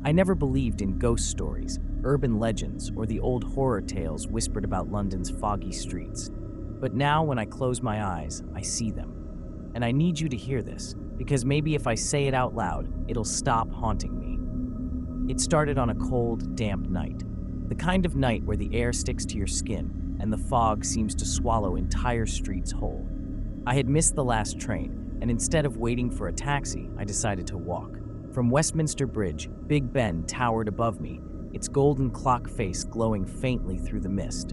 I never believed in ghost stories, urban legends, or the old horror tales whispered about London's foggy streets. But now, when I close my eyes, I see them. And I need you to hear this, because maybe if I say it out loud, it'll stop haunting me. It started on a cold, damp night. The kind of night where the air sticks to your skin and the fog seems to swallow entire streets whole. I had missed the last train, and instead of waiting for a taxi, I decided to walk. From Westminster Bridge, Big Ben towered above me, its golden clock face glowing faintly through the mist.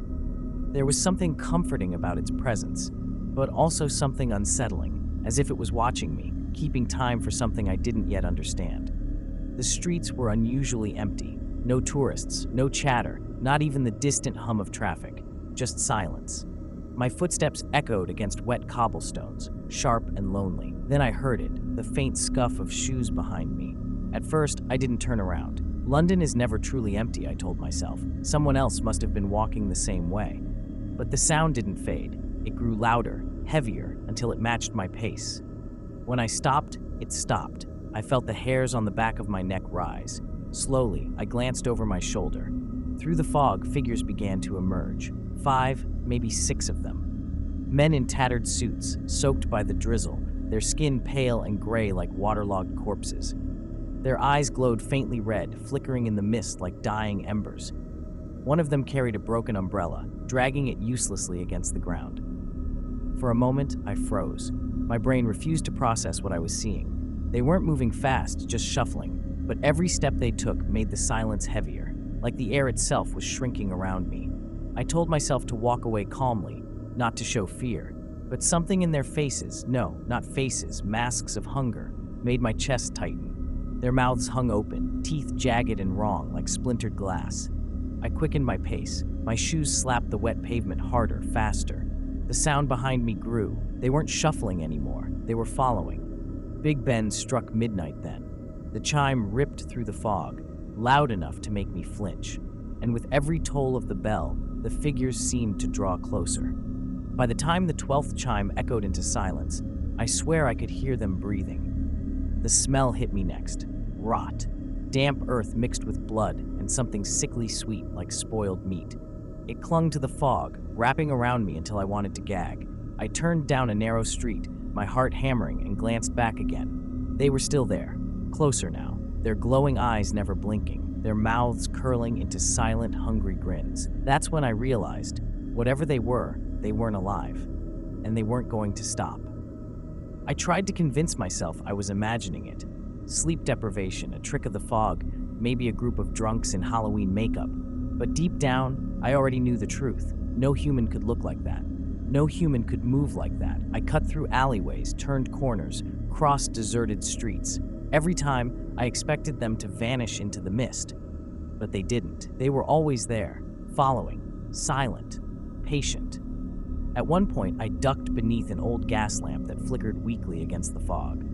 There was something comforting about its presence, but also something unsettling, as if it was watching me, keeping time for something I didn't yet understand. The streets were unusually empty. No tourists, no chatter, not even the distant hum of traffic, just silence. My footsteps echoed against wet cobblestones, sharp and lonely. Then I heard it, the faint scuff of shoes behind me. At first, I didn't turn around. London is never truly empty, I told myself. Someone else must have been walking the same way. But the sound didn't fade. It grew louder, heavier, until it matched my pace. When I stopped, it stopped. I felt the hairs on the back of my neck rise. Slowly, I glanced over my shoulder. Through the fog, figures began to emerge. 5, maybe 6 of them. Men in tattered suits, soaked by the drizzle, their skin pale and gray like waterlogged corpses. Their eyes glowed faintly red, flickering in the mist like dying embers. One of them carried a broken umbrella, dragging it uselessly against the ground. For a moment, I froze. My brain refused to process what I was seeing. They weren't moving fast, just shuffling, but every step they took made the silence heavier, like the air itself was shrinking around me. I told myself to walk away calmly, not to show fear, but something in their faces, no, not faces, masks of hunger, made my chest tighten. Their mouths hung open, teeth jagged and wrong like splintered glass. I quickened my pace. My shoes slapped the wet pavement harder, faster. The sound behind me grew. They weren't shuffling anymore. They were following. Big Ben struck midnight then. The chime ripped through the fog, loud enough to make me flinch. And with every toll of the bell, the figures seemed to draw closer. By the time the 12th chime echoed into silence, I swear I could hear them breathing. The smell hit me next. Rot. Damp earth mixed with blood and something sickly sweet like spoiled meat. It clung to the fog, wrapping around me until I wanted to gag. I turned down a narrow street, my heart hammering, and glanced back again. They were still there, closer now, their glowing eyes never blinking, their mouths curling into silent, hungry grins. That's when I realized, whatever they weren't alive, and they weren't going to stop. I tried to convince myself I was imagining it. Sleep deprivation, a trick of the fog, maybe a group of drunks in Halloween makeup. But deep down, I already knew the truth. No human could look like that. No human could move like that. I cut through alleyways, turned corners, crossed deserted streets. Every time, I expected them to vanish into the mist. But they didn't. They were always there, following, silent, patient. At one point, I ducked beneath an old gas lamp that flickered weakly against the fog.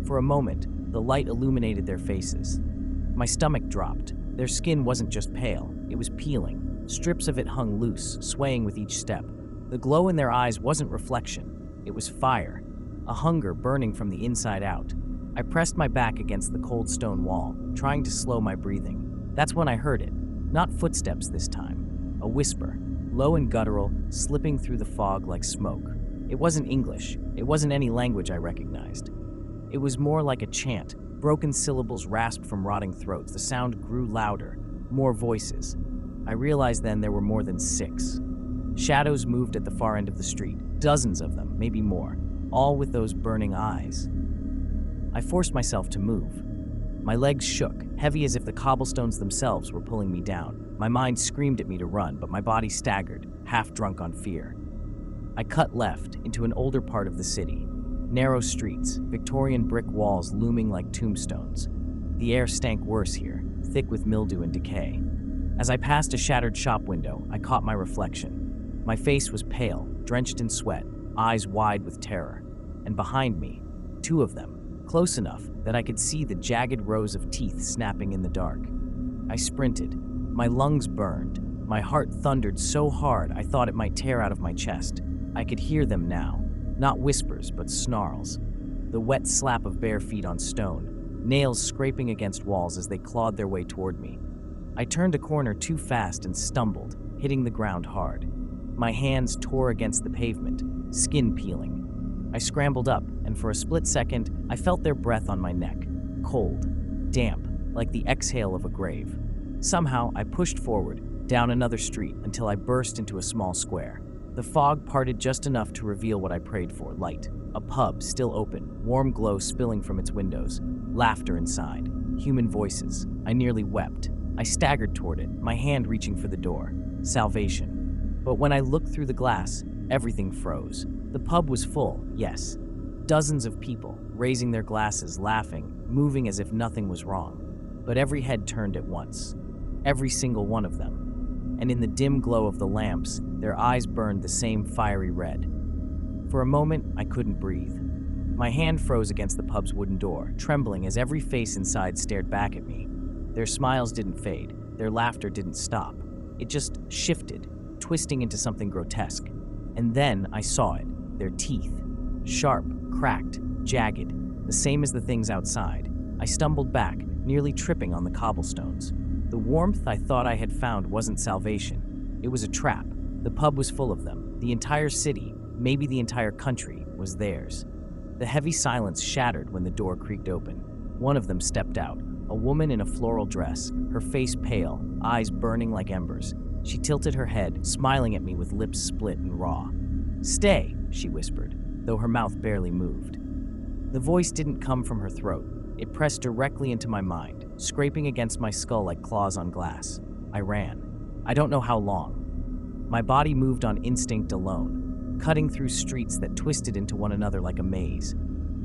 For a moment, the light illuminated their faces. My stomach dropped. Their skin wasn't just pale, it was peeling. Strips of it hung loose, swaying with each step. The glow in their eyes wasn't reflection, it was fire, a hunger burning from the inside out. I pressed my back against the cold stone wall, trying to slow my breathing. That's when I heard it. Not footsteps this time. A whisper, low and guttural, slipping through the fog like smoke. It wasn't English. It wasn't any language I recognized. It was more like a chant, broken syllables rasped from rotting throats. The sound grew louder, more voices. I realized then there were more than 6. Shadows moved at the far end of the street, dozens of them, maybe more, all with those burning eyes. I forced myself to move. My legs shook, heavy as if the cobblestones themselves were pulling me down. My mind screamed at me to run, but my body staggered, half drunk on fear. I cut left into an older part of the city. Narrow streets, Victorian brick walls looming like tombstones. The air stank worse here, thick with mildew and decay. As I passed a shattered shop window, I caught my reflection. My face was pale, drenched in sweat, eyes wide with terror. And behind me, 2 of them, close enough that I could see the jagged rows of teeth snapping in the dark. I sprinted. My lungs burned. My heart thundered so hard I thought it might tear out of my chest. I could hear them now. Not whispers, but snarls. The wet slap of bare feet on stone, nails scraping against walls as they clawed their way toward me. I turned a corner too fast and stumbled, hitting the ground hard. My hands tore against the pavement, skin peeling. I scrambled up, and for a split second, I felt their breath on my neck, cold, damp, like the exhale of a grave. Somehow, I pushed forward, down another street, until I burst into a small square. The fog parted just enough to reveal what I prayed for, light. A pub still open, warm glow spilling from its windows, laughter inside, human voices. I nearly wept. I staggered toward it, my hand reaching for the door. Salvation. But when I looked through the glass, everything froze. The pub was full, yes. Dozens of people, raising their glasses, laughing, moving as if nothing was wrong. But every head turned at once. Every single one of them. And in the dim glow of the lamps, their eyes burned the same fiery red. For a moment, I couldn't breathe. My hand froze against the pub's wooden door, trembling as every face inside stared back at me. Their smiles didn't fade, their laughter didn't stop. It just shifted, twisting into something grotesque. And then I saw it, their teeth. Sharp, cracked, jagged, the same as the things outside. I stumbled back, nearly tripping on the cobblestones. The warmth I thought I had found wasn't salvation. It was a trap. The pub was full of them. The entire city, maybe the entire country, was theirs. The heavy silence shattered when the door creaked open. One of them stepped out, a woman in a floral dress, her face pale, eyes burning like embers. She tilted her head, smiling at me with lips split and raw. "Stay," she whispered, though her mouth barely moved. The voice didn't come from her throat. It pressed directly into my mind, scraping against my skull like claws on glass. I ran. I don't know how long. My body moved on instinct alone, cutting through streets that twisted into one another like a maze.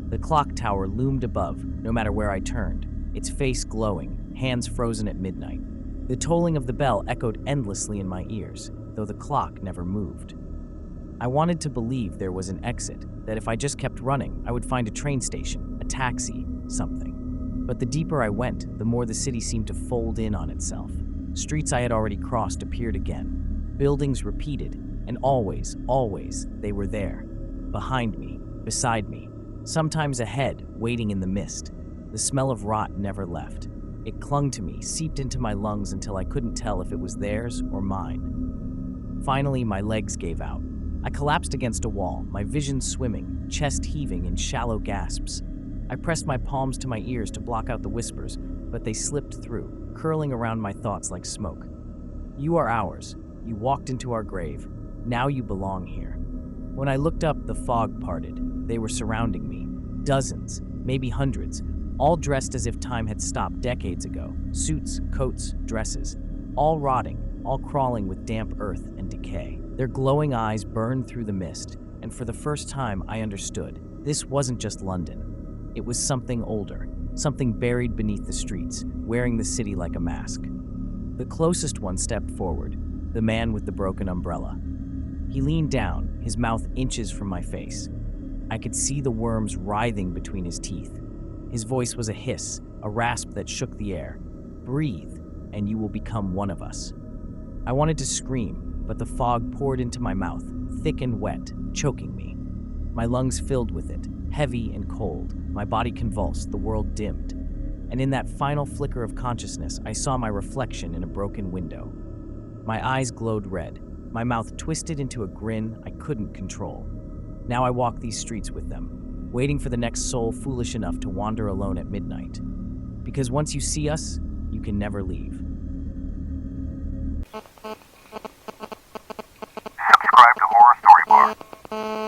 The clock tower loomed above, no matter where I turned, its face glowing, hands frozen at midnight. The tolling of the bell echoed endlessly in my ears, though the clock never moved. I wanted to believe there was an exit, that if I just kept running, I would find a train station, a taxi, something. But the deeper I went, the more the city seemed to fold in on itself. Streets I had already crossed appeared again. Buildings repeated, and always, they were there. Behind me, beside me, sometimes ahead, waiting in the mist. The smell of rot never left. It clung to me, seeped into my lungs until I couldn't tell if it was theirs or mine. Finally, my legs gave out. I collapsed against a wall, my vision swimming, chest heaving in shallow gasps. I pressed my palms to my ears to block out the whispers, but they slipped through, curling around my thoughts like smoke. You are ours. You walked into our grave. Now you belong here. When I looked up, the fog parted. They were surrounding me. Dozens, maybe hundreds, all dressed as if time had stopped decades ago. Suits, coats, dresses, all rotting, all crawling with damp earth and decay. Their glowing eyes burned through the mist, and for the first time I understood. This wasn't just London. It was something older, something buried beneath the streets, wearing the city like a mask. The closest one stepped forward, the man with the broken umbrella. He leaned down, his mouth inches from my face. I could see the worms writhing between his teeth. His voice was a hiss, a rasp that shook the air. "Breathe, and you will become one of us." I wanted to scream, but the fog poured into my mouth, thick and wet, choking me. My lungs filled with it, heavy and cold. My body convulsed, the world dimmed. And in that final flicker of consciousness, I saw my reflection in a broken window. My eyes glowed red, my mouth twisted into a grin I couldn't control. Now I walk these streets with them, waiting for the next soul foolish enough to wander alone at midnight. Because once you see us, you can never leave. Subscribe to Horror Story Bar.